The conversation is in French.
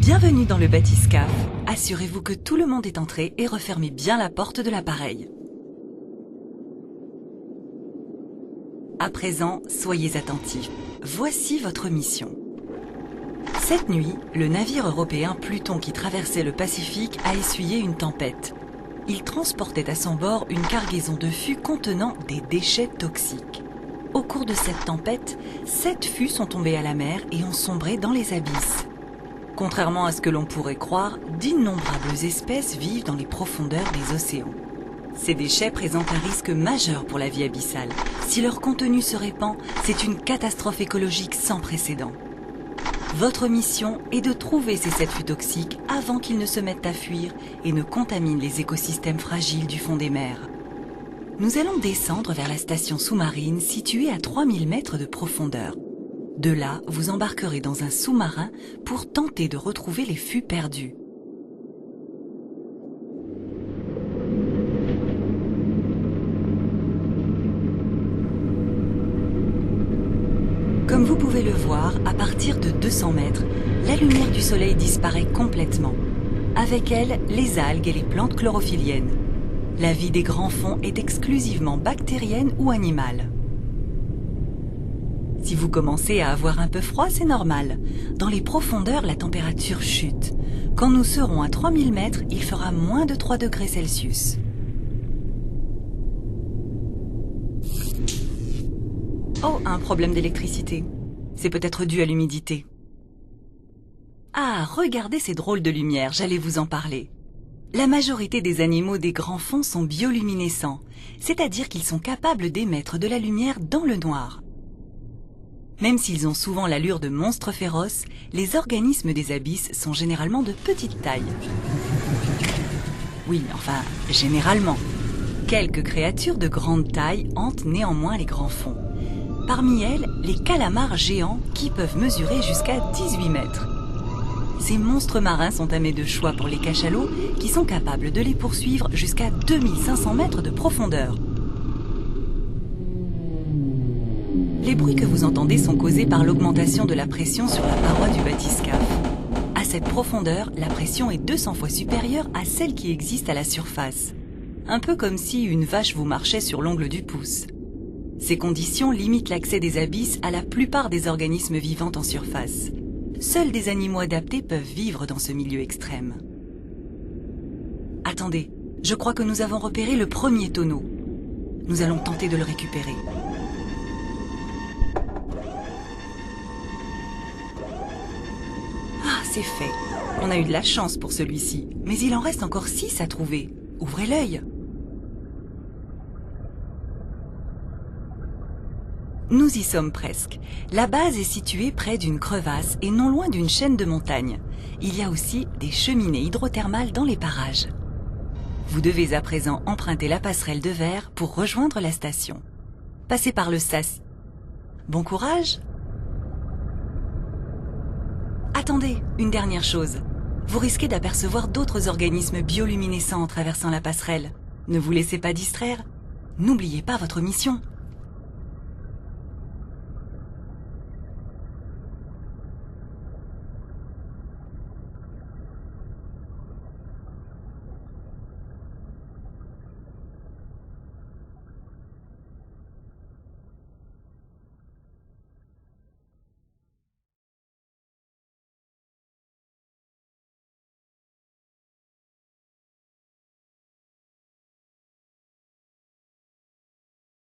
Bienvenue dans le bathyscaphe. Assurez-vous que tout le monde est entré et refermez bien la porte de l'appareil. À présent, soyez attentifs. Voici votre mission. Cette nuit, le navire européen Pluton qui traversait le Pacifique a essuyé une tempête. Il transportait à son bord une cargaison de fûts contenant des déchets toxiques. Au cours de cette tempête, 7 fûts sont tombés à la mer et ont sombré dans les abysses. Contrairement à ce que l'on pourrait croire, d'innombrables espèces vivent dans les profondeurs des océans. Ces déchets présentent un risque majeur pour la vie abyssale. Si leur contenu se répand, c'est une catastrophe écologique sans précédent. Votre mission est de trouver ces 7 fûts toxiques avant qu'ils ne se mettent à fuir et ne contaminent les écosystèmes fragiles du fond des mers. Nous allons descendre vers la station sous-marine située à 3000 mètres de profondeur. De là, vous embarquerez dans un sous-marin pour tenter de retrouver les fûts perdus. Comme vous pouvez le voir, à partir de 200 mètres, la lumière du soleil disparaît complètement. Avec elle, les algues et les plantes chlorophylliennes. La vie des grands fonds est exclusivement bactérienne ou animale. Si vous commencez à avoir un peu froid, c'est normal. Dans les profondeurs, la température chute. Quand nous serons à 3000 mètres, il fera moins de 3 degrés Celsius. Oh, un problème d'électricité. C'est peut-être dû à l'humidité. Ah, regardez ces drôles de lumières, j'allais vous en parler. La majorité des animaux des grands fonds sont bioluminescents, c'est-à-dire qu'ils sont capables d'émettre de la lumière dans le noir. Même s'ils ont souvent l'allure de monstres féroces, les organismes des abysses sont généralement de petite taille. Oui, enfin, généralement. Quelques créatures de grande taille hantent néanmoins les grands fonds. Parmi elles, les calamars géants qui peuvent mesurer jusqu'à 18 mètres. Ces monstres marins sont à mes de choix pour les cachalots qui sont capables de les poursuivre jusqu'à 2500 mètres de profondeur. Les bruits que vous entendez sont causés par l'augmentation de la pression sur la paroi du bathyscaphe. À cette profondeur, la pression est 200 fois supérieure à celle qui existe à la surface. Un peu comme si une vache vous marchait sur l'ongle du pouce. Ces conditions limitent l'accès des abysses à la plupart des organismes vivants en surface. Seuls des animaux adaptés peuvent vivre dans ce milieu extrême. Attendez, je crois que nous avons repéré le premier tonneau. Nous allons tenter de le récupérer. Ah, c'est fait. On a eu de la chance pour celui-ci, mais il en reste encore 6 à trouver. Ouvrez l'œil. Nous y sommes presque. La base est située près d'une crevasse et non loin d'une chaîne de montagnes. Il y a aussi des cheminées hydrothermales dans les parages. Vous devez à présent emprunter la passerelle de verre pour rejoindre la station. Passez par le sas. Bon courage! Attendez, une dernière chose. Vous risquez d'apercevoir d'autres organismes bioluminescents en traversant la passerelle. Ne vous laissez pas distraire. N'oubliez pas votre mission.